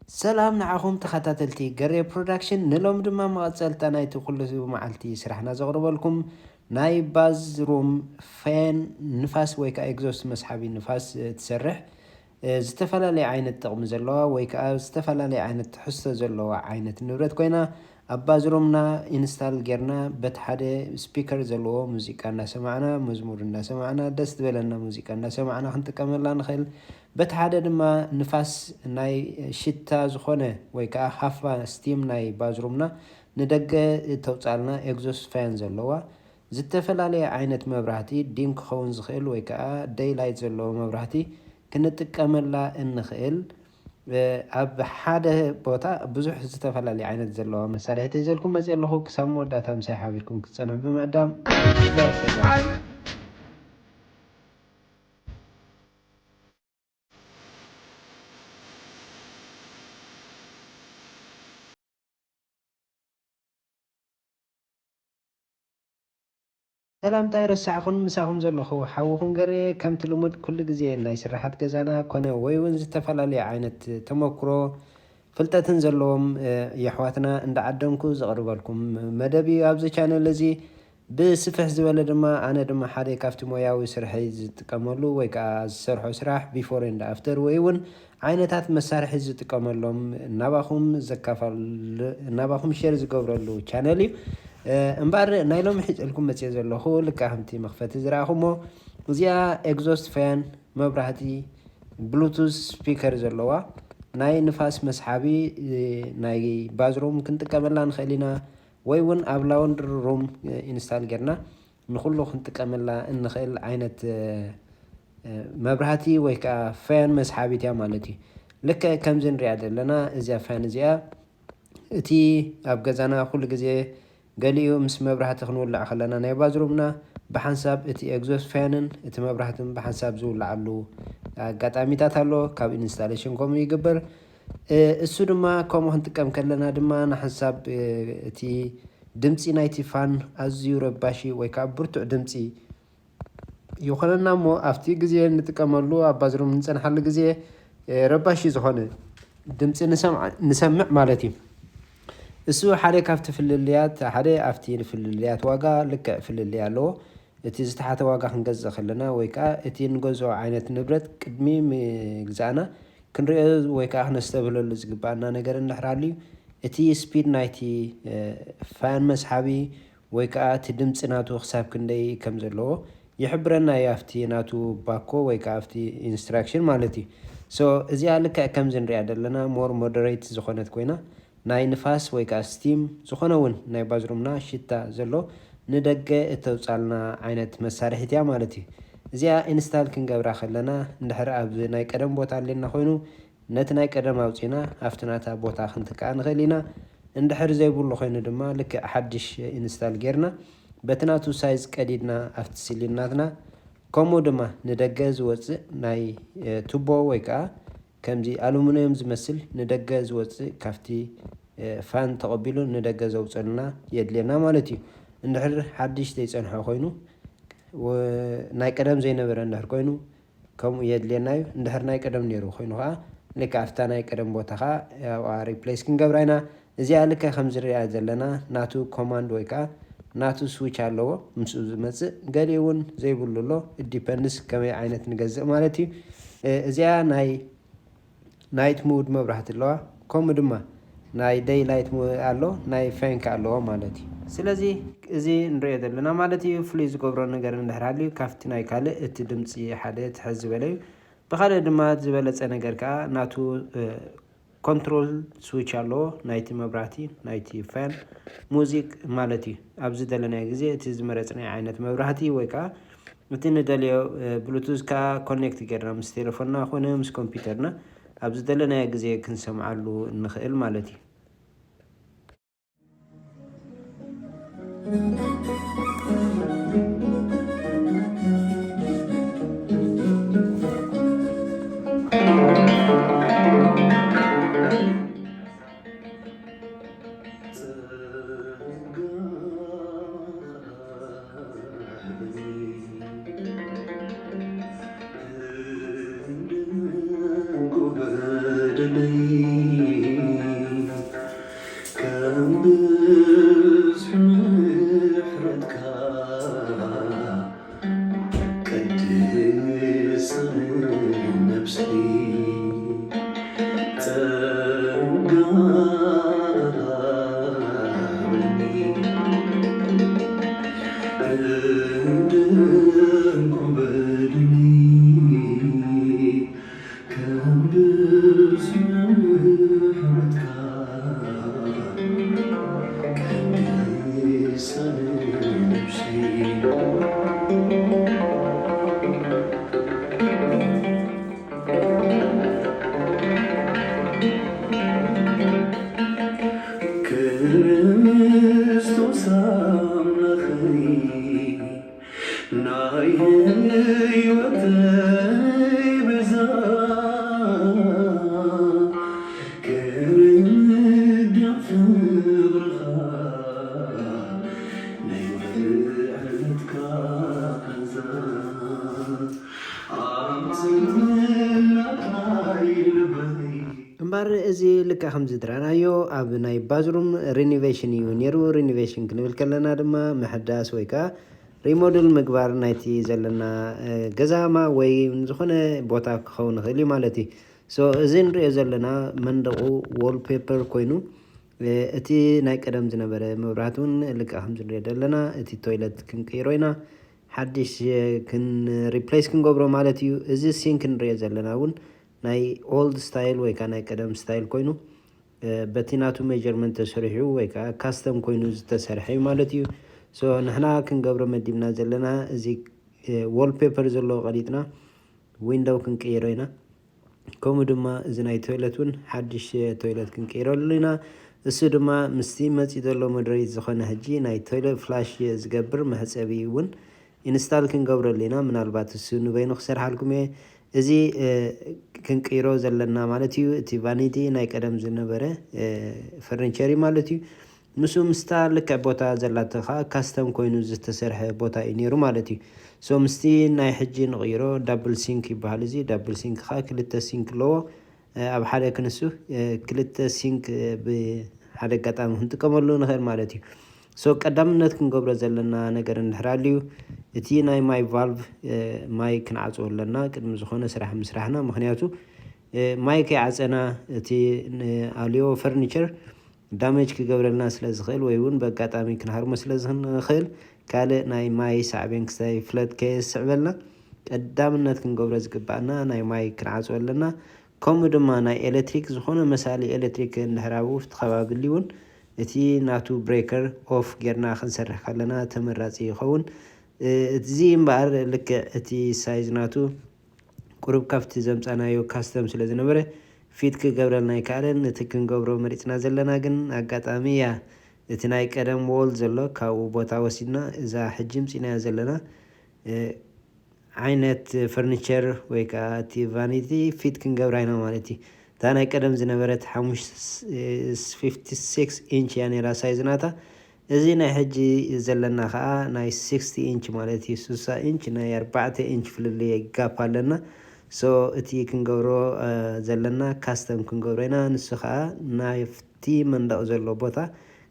سلام نعاكم تخاتلتي قرية برودكشن نلوم دما مغتسلتا نايتو كل معلتي سرحنا زغرب لكم ناي باز روم فان نفاس ويكا اكزوست مسحابي نفاس تسرح زتفلالي عينت تقم زلوا ويكا زتفلالي عينت حسة زلوا عينت نبرت كوينا أباز رومنا إنستال جرنا بتحدي سبيكر زلوا موسيقى سمعنا مزمور سمعنا دست بلنا موسيقى سمعنا خنت كمل نخيل بتحدي دما نفاس ناي شتا زخونة ويكا حفا ستيم ناي باز رومنا ندق توصلنا إكزوست فان زلوا زتفلالي عينت مبرهتي ديم كخون زخيل ويكا داي لايت زلوا مبرهتي كنتقملا እንኽእል ኣብ ሓደ ቦታ ብዙሕ ዝተፈላለዩ ዓይነት ዘለዎ መሳርሒታት ሒዘልኩም መፅእ ኣለኹ ክሳብ መወዳእታ ምሳይ ሓቢርኩም ክትፀንሑ ብምዕዳም ሰላምታ ይረሳዕኹን ምሳኹም ዘለኹ ሓውኹም ገረ ከምቲ ልሙድ ኩሉ ግዜ ናይ ስራሓት ገዛና ኮነ ወይ እውን ዝተፈላለዩ ዓይነት ተመክሮ ፍልጠትን ዘለዎም የሕዋትና እንዳዓደምኩ ዘቕርበልኩም መደብ እዩ ኣብዚ ቻነል እዚ ብስፍሕ ዝበለ ድማ ኣነ ድማ ሓደ ካብቲ ሞያዊ ስርሐይ ዝጥቀመሉ ወይ ከዓ ዝሰርሖ ስራሕ ቢፎር ኤንድ ኣፍተር ወይ እውን ዓይነታት መሳርሒ ዝጥቀመሎም ናባኹም ሼር ዝገብረሉ ቻነል እዩ እምበር ናይ ሎሚ ሒዘልኩም መፅእ ዘለኹ ልካ ከምቲ መኽፈቲ ዝረኣኹሞ እዚኣ ኤግዞስት ፋን መብራህቲ ብሉቱዝ ስፒከር ዘለዋ ናይ ንፋስ መስሓቢ ናይ ባዝሩም ክንጥቀመላ ንኽእል ኢና ወይ እውን ኣብ ላውንድሪ ሩም ኢንስታል ጌርና ንኩሉ ክንጥቀመላ እንኽእል ዓይነት መብራህቲ ወይ ከዓ ፋን መስሓቢት እያ ማለት እዩ ልክዕ ከምዚ ንሪኣ ዘለና እዚኣ ፋን እዚኣ እቲ ኣብ ገዛና ኩሉ ግዜ ገሊኡ ምስ መብራህቲ ክንውላዕ ከለና ናይ ባዝሩምና ብሓንሳብ እቲ ኤግዞስት ፋንን እቲ መብራህትን ብሓንሳብ ዝውላዓሉ ኣጋጣሚታት ኣሎ ካብ ኢንስታሌሽን ከምኡ ይግበር እሱ ድማ ከምኡ ክንጥቀም ከለና ድማ ንሓንሳብ እቲ ድምፂ ናይቲ ፋን ኣዝዩ ረባሺ ወይ ከዓ ብርቱዕ ድምፂ ይኾነና እሞ ኣብቲ ግዜ ንጥቀመሉ ኣብ ባዝሩም ንፀንሓሉ ግዜ ረባሺ ዝኾነ ድምፂ ንሰምዕ ማለት እዩ እሱ ሓደ ካብቲ ፍልልያት ሓደ ኣብቲ ፍልልያት ዋጋ ልክዕ ፍልልያ ኣለዎ እቲ ዝተሓተ ዋጋ ክንገዝእ ከለና ወይ ከዓ እቲ ንገዝኦ ዓይነት ንብረት ቅድሚ ምግዛእና ክንሪኦ ወይ ከዓ ክነስተብህለሉ ዝግባአና ነገር እንድሕር እቲ ስፒድ ናይቲ ፋን መስሓቢ ወይ ከዓ እቲ ድምፂ ናቱ ክሳብ ክንደይ ከም ዘለዎ ይሕብረና እዩ ኣብቲ ናቱ ባኮ ወይ ከዓ ኣብቲ ኢንስትራክሽን ማለት እዩ ሶ እዚኣ ልክዕ ከምዚ ንሪኣ ዘለና ሞር ሞደሬት ዝኾነት ኮይና ናይ ንፋስ ወይ ከዓ ስቲም ዝኾነ እውን ናይ ባዝሩምና ሽታ ዘሎ ንደገ እተውፃልና ዓይነት መሳርሒት እያ ማለት እዩ እዚኣ ኢንስታል ክንገብራ ከለና እንድሕር ኣብ ናይ ቀደም ቦታ ኣለና ኮይኑ ነቲ ናይ ቀደም ኣውፂና ኣብቲ ናታ ቦታ ክንትከኣ ንኽእል ኢና እንድሕር ዘይብሉ ኮይኑ ድማ ልክዕ ሓድሽ ኢንስታል ጌርና በቲ ናቱ ሳይዝ ቀዲድና ኣብቲ ሲሊናትና ከምኡ ድማ ንደገ ዝወፅእ ናይ ቱቦ ወይ ከዓ ከምዚ ኣሉሚንየም ዝመስል ንደገ ዝወፅእ ካብቲ ፋን ተቐቢሉ ንደገ ዘውፅልና የድልየና ማለት እዩ እንድሕር ሓድሽ ዘይፀንሖ ኮይኑ ናይ ቀደም ዘይነበረ እንድሕር ኮይኑ ከምኡ የድልየና እዩ እንድሕር ናይ ቀደም ነይሩ ኮይኑ ከዓ ልክዕ ኣፍታ ናይ ቀደም ቦታ ከዓ ሪፕሌስ ክንገብራ ኢና እዚኣ ልክዕ ከምዝሪኣ ዘለና ናቱ ኮማንድ ወይ ከዓ ናቱ ስዊች ኣለዎ ምስኡ ዝመፅእ ገሊኡ እውን ዘይብሉ ኣሎ ዲፐንድስ ከመይ ዓይነት ንገዝእ ማለት እዩ እዚኣ ናይ ናይት ሙድ መብራህቲ ኣለዋ ከምኡ ድማ ናይ ደይ ላይት ኣሎ ናይ ፋንካ ኣለዎ ማለት እዩ ስለዚ እዚ ንሪኦ ዘለና ማለት እዩ ፍሉይ ዝገብሮ ነገር እንድሕር ሃልዩ ካብቲ ናይ ካልእ እቲ ድምፂ ሓደ ትሕዝ ዝበለ እዩ ብካልእ ድማ ዝበለፀ ነገር ከዓ ናቱ ኮንትሮል ስዊች ኣለዎ ናይቲ መብራህቲ ናይቲ ፋን ሙዚቅ ማለት እዩ ኣብዚ ደለናዮ ግዜ እቲ ዝመረፅናዮ ዓይነት መብራህቲ ወይ ከዓ እቲ ንደልዮ ብሉቱዝ ከዓ ኮኔክት ጌርና ምስ ቴሌፎንና ኮነ ምስ ኮምፒተርና ኣብዚ ደለናዮ ግዜ ክንሰምዓሉ ንኽእል ማለት እዩ እምበር እዚ ልካ ከምዚ ትረአናዮ ኣብ ናይ ባዝሩም ሪኖቬሽን እዩ ነይሩ። ሪኖቬሽን ክንብል ከለና ድማ ምሕዳስ ወይ ከዓ ሪሞደል ምግባር ናይቲ ዘለና ገዛማ ወይ ዝኾነ ቦታ ክኸውን ይኽእል እዩ ማለት እዩ። እዚ ንሪኦ ዘለና መንደቑ ዎል ፔፐር ኮይኑ እቲ ናይ ቀደም ዝነበረ መብራህቲ እውን ልካ ከምዚ ንሪኦ ዘለና እቲ ቶይለት ክንቅይሮ ኢና ሓድሽ ሪፕሌስ ክንገብሮ ማለት እዩ። እዚ ሲንክ ንሪኦ ዘለና እውን ናይ ኦልድ ስታይል ወይ ከዓ ናይ ቀደም ስታይል ኮይኑ በቲ ናቱ ሜጀርመንት ተሰሪሑ ወይ ከዓ ካስተም ኮይኑ ዝተሰርሐ እዩ ማለት እዩ። ንሕና ክንገብሮ መዲብና ዘለና እዚ ዎል ፔፐር ዘለዎ ቀሊጥና ዊንዶው ክንቅይሮ ኢና። ከምኡ ድማ እዚ ናይ ቶይለት እውን ሓድሽ ቶይለት ክንቅይረሉ ኢና። እሱ ድማ ምስቲ መፂእ ዘሎ ሞደሬት ዝኾነ ሕጂ ናይ ቶይለት ፍላሽ ዝገብር መሕፀቢ እውን ኢንስታል ክንገብረሉ ኢና። ምናልባት እሱ ንበይኑ ክሰርሓልኩም እየ እዚ ክንቅይሮ ዘለና ማለት እዩ። እቲ ቫኒቲ ናይ ቀደም ዝነበረ ፈርኒቸር ማለት እዩ። ንሱ ምስታ ልክዕ ቦታ ዘላቶ ከዓ ካስተም ኮይኑ ዝተሰርሐ ቦታ እዩ ነይሩ ማለት እዩ። ምስቲ ናይ ሕጂ ንቕይሮ ዳብል ሲንክ ይበሃል። እዚ ዳብል ሲንክ ከዓ ክልተ ሲንክ ኣለዎ ኣብ ሓደ ክንሱ ክልተ ሲንክ ብሓደ ኣጋጣሚ ክንጥቀመሉ ንኽእል ማለት እዩ። ቀዳምነት ክንገብሮ ዘለና ነገር እንድሕራልዩ እቲ ናይ ማይ ቫልቭ ማይ ክንዓፅዎ ኣለና ቅድሚ ዝኾነ ስራሕ ምስራሕና። ምክንያቱ ማይ ከይዓፀና እቲ ኣልዮ ፈርኒቸር ዳሜጅ ክገብረልና ስለ ዝኽእል ወይ እውን ብኣጋጣሚ ክንሃርሞ ስለ ዝኽእል ካልእ ናይ ማይ ሳዕቤን ክስታይ ፍለድ ከየስዕበልና ቀዳምነት ክንገብሮ ዝግባአና ናይ ማይ ክንዓፅዎ ኣለና። ከምኡ ድማ ናይ ኤሌክትሪክ ዝኾነ መሳሊ ኤሌክትሪክ እንድሕራቡ ተኸባቢሉ እውን እቲ ናቱ ብሬከር ኦፍ ጌርና ክንሰርሕ ከለና ተመራፂ ይኸውን። እዚ እምበኣር ልክዕ እቲ ሳይዝ ናቱ ቁሩብ ካብቲ ዘምፃናዮ ካስተም ስለ ዝነበረ ፊት ክገብረልና ይከኣለን። እቲ ክንገብሮ መሪፅና ዘለና ግን ኣጋጣሚ እያ እቲ ናይ ቀደም ዎል ዘሎ ካብኡ ቦታ ወሲድና እዛ ሕጂ ምፂናዮ ዘለና ዓይነት ፈርኒቸር ወይ ከዓ እቲ ቫኒቲ ፊት ክንገብራ ኢና ማለት እዩ። እታ ናይ ቀደም ዝነበረት 56 ኢንች እያ ነራ ሳይዝ ናታ። እዚ ናይ ሕጂ ዘለና ከዓ ናይ 60 ኢንች ማለት እዩ። 60 ኢንች ናይ 4 ኢንች ፍልልየ ጋፕ ኣለና። እቲ ክንገብሮ ዘለና ካስተም ክንገብሮ ኢና። ንሱ ከዓ ናፍቲ መንደቕ ዘሎ ቦታ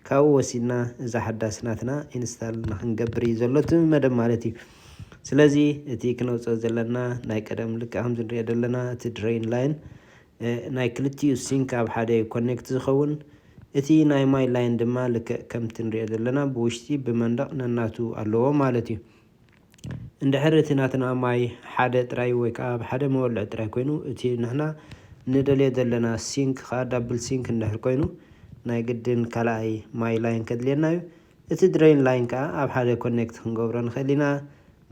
ካብኡ ወሲድና እዛ ሓዳስናትና ኢንስታል ንክንገብር እዩ ዘሎ እቲ መደብ ማለት እዩ። ስለዚ እቲ ክነውፅኦ ዘለና ናይ ቀደም ልክዕ ከምዚ ንሪኦ ዘለና እቲ ድሬን ላይን ናይ ክልቲኡ ሲንክ ኣብ ሓደ ኮኔክት ዝኸውን እቲ ናይ ማይ ላይን ድማ ልክዕ ከምቲ ንሪኦ ዘለና ብውሽጢ ብመንደቕ ነናቱ ኣለዎ ማለት እዩ። እንድሕር እቲ ናትና ማይ ሓደ ጥራይ ወይ ከዓ ብሓደ መወልዒ ጥራይ ኮይኑ እቲ ንሕና ንደልዮ ዘለና ሲንክ ከዓ ዳብል ሲንክ እንድሕር ኮይኑ ናይ ግድን ካልኣይ ማይ ላይን ከድልየና እዩ። እቲ ድሬን ላይን ከዓ ኣብ ሓደ ኮኔክት ክንገብሮ ንኽእል ኢና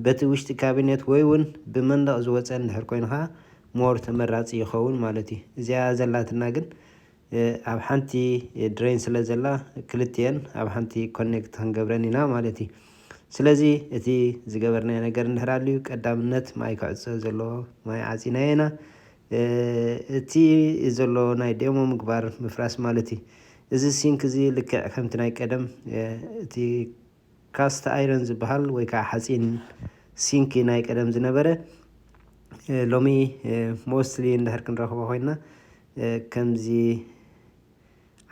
በቲ ውሽጢ ካቢኔት ወይ እውን ብመንደቕ ዝወፀ እንድሕር ኮይኑ ከዓ ሞር ተመራፂ ይኸውን ማለት እዩ። እዚኣ ዘላትና ግን ኣብ ሓንቲ ድሬን ስለ ዘላ ክልትየን ኣብ ሓንቲ ኮኔክት ክንገብረን ኢና ማለት እዩ። ስለዚ እቲ ዝገበርናዮ ነገር እንድሕራልዩ ቀዳምነት ማይ ክዕፀ ዘለዎ ማይ ዓፂና ኢና እቲ ዘሎ ናይ ዴሞ ምግባር ምፍራስ ማለት እዩ። እዚ ሲንክ እዚ ልክዕ ከምቲ ናይ ቀደም እቲ ካስት ኣይረን ዝበሃል ወይ ከዓ ሓፂን ሲንክ ናይ ቀደም ዝነበረ ሎሚ ሞስትሊ እንድሕር ክንረኽቦ ኮይና ከምዚ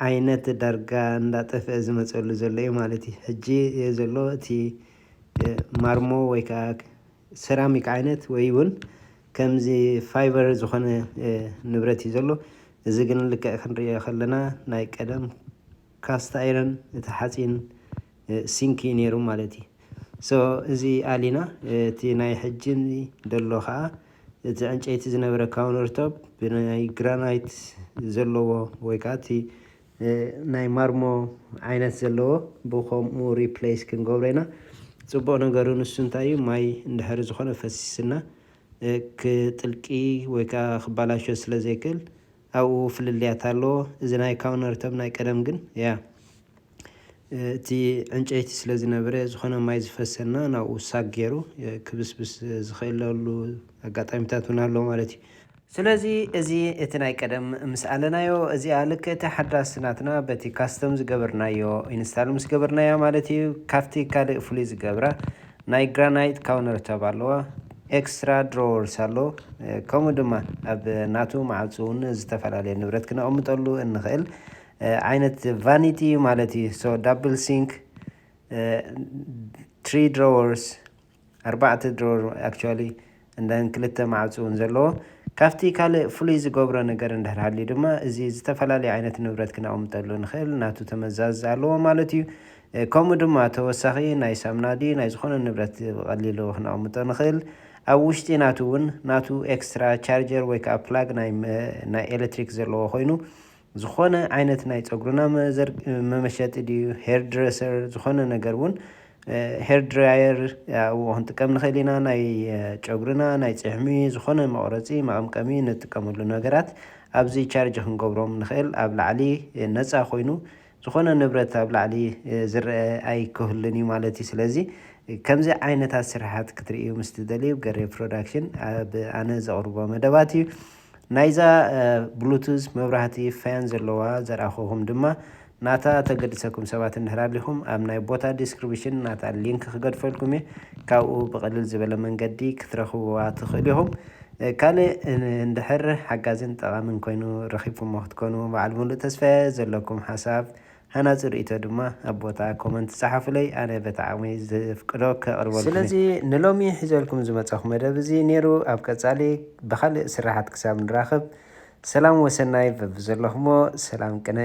ዓይነት ዳርጋ እንዳጠፍአ ዝመፀሉ ዘሎ እዩ ማለት እዩ። ሕጂ ዘሎ እቲ ማርሞ ወይ ከዓ ሰራሚክ ዓይነት ወይ እውን ከምዚ ፋይበር ዝኾነ ንብረት እዩ ዘሎ። እዚ ግን ልክዕ ክንሪኦ ከለና ናይ ቀደም ካስት አይረን እቲ ሓፂን ሲንኪ ነይሩ ማለት እዩ ሶ እዚ አሊና እቲ ናይ ሕጅን ደሎ ከዓ እቲ ዕንጨይቲ ዝነበረ ካውንተርቶፕ ብናይ ግራናይት ዘለዎ ወይ ከዓ እቲ ናይ ማርሞ ዓይነት ዘለዎ ብከምኡ ሪፕሌስ ክንገብሮ ኢና ፅቡቅ ነገሩ ንሱ እንታይ እዩ ማይ እንድሕር ዝኾነ ፈሲስና ክጥልቂ ወይ ከዓ ክባላሾ ስለ ዘይክእል ኣብኡ ፍልልያት ኣለዎ እዚ ናይ ካውንተርቶፕ ናይ ቀደም ግን ያ እቲ ዕንጨይቲ ስለ ዝነበረ ዝኾነ ማይ ዝፈሰና ናብኡ ሳግ ገይሩ ክብስብስ ዝኽእለሉ ኣጋጣሚታት እውን ኣለዎ ማለት እዩ ስለዚ እዚ እቲ ናይ ቀደም ምስ ኣለናዮ እዚኣ ልክዕቲ ሓዳስ ናትና በቲ ካስተም ዝገበርናዮ ኢንስታል ምስ ገበርናዮ ማለት እዩ ካብቲ ካልእ ፍሉይ ዝገብራ ናይ ግራናይት ካውንተርቶፕ ኣለዋ ኤክስትራ ድሮወርስ ኣሎ ከምኡ ድማ ኣብ ናቱ ማዕፁ እውን ዝተፈላለየ ንብረት ክነቕምጠሉ እንኽእል ዓይነት ቫኒቲ ማለት እዩ ሶ ዳብል ሲንክ 3 ድሮወርስ 4 ድሮወር ኣክቹዋሊ እንደን ክልተ ማዕፁ እውን ዘለዎ ካብቲ ካልእ ፍሉይ ዝገብሮ ነገር እንድሕር ሃልዩ ድማ እዚ ዝተፈላለዩ ዓይነት ንብረት ክነቕምጠሉ ንኽእል ናቱ ተመዛዝ ኣለዎ ማለት እዩ ከምኡ ድማ ተወሳኺ ናይ ሳምናዲ ናይ ዝኾነ ንብረት ብቐሊሉ ክነቕምጦ ንኽእል ኣብ ውሽጢ ናቱ እውን ናቱ ኤክስትራ ቻርጀር ወይ ከዓ ፕላግ ናይ ኤሌክትሪክ ዘለዎ ኮይኑ ዝኾነ ዓይነት ናይ ፀጉርና መመሸጢ ድዩ ሄር ድሬሰር ዝኾነ ነገር እውን ሄር ድራየር ኣብኡ ክንጥቀም ንኽእል ኢና ናይ ጨጉርና ናይ ፅሕሚ ዝኾነ መቑረፂ መቐምቀሚ ንጥቀመሉ ነገራት ኣብዚ ቻርጅ ክንገብሮም ንኽእል ኣብ ላዕሊ ነፃ ኮይኑ ዝኾነ ንብረት ኣብ ላዕሊ ዝረአ ኣይክህልን እዩ ማለት እዩ ስለዚ ከምዚ ዓይነታት ስራሓት ክትርእዩ ምስ ትደልዩ ገሬ ፕሮዳክሽን ኣብ ኣነ ዘቕርቦ መደባት እዩ ናይዛ ብሉቱዝ መብራህቲ ፋን ዘለዋ ዘረኣኹኹም ድማ ናታ ተገዲሰኩም ሰባት እንድሕር ኣለኹም ኣብ ናይ ቦታ ዲስክሪፕሽን ናታ ሊንክ ክገድፈልኩም እየ ካብኡ ብቐሊል ዝበለ መንገዲ ክትረኽብዋ ትኽእሉ ኢኹም ካልእ እንድሕር ሓጋዝን ጠቓምን ኮይኑ ረኺብኩሞ ክትኮኑ በዓል ሙሉእ ተስፋ ዘለኩም ሓሳብ ሃናፂ ርእቶ ድማ ኣብ ቦታ ኮመንት ፀሓፉለይ ኣነ በጣዕሚ ዝፍቅዶ ከቕርበልኩም ስለዚ ንሎሚ ሒዘልኩም ዝመፀኹ መደብ እዚ ነይሩ ኣብ ቀፃሊ ብካልእ ስራሓት ክሳብ ንራኸብ ሰላም ወሰናይ በብዘለኹሞ ሰላም ቅነ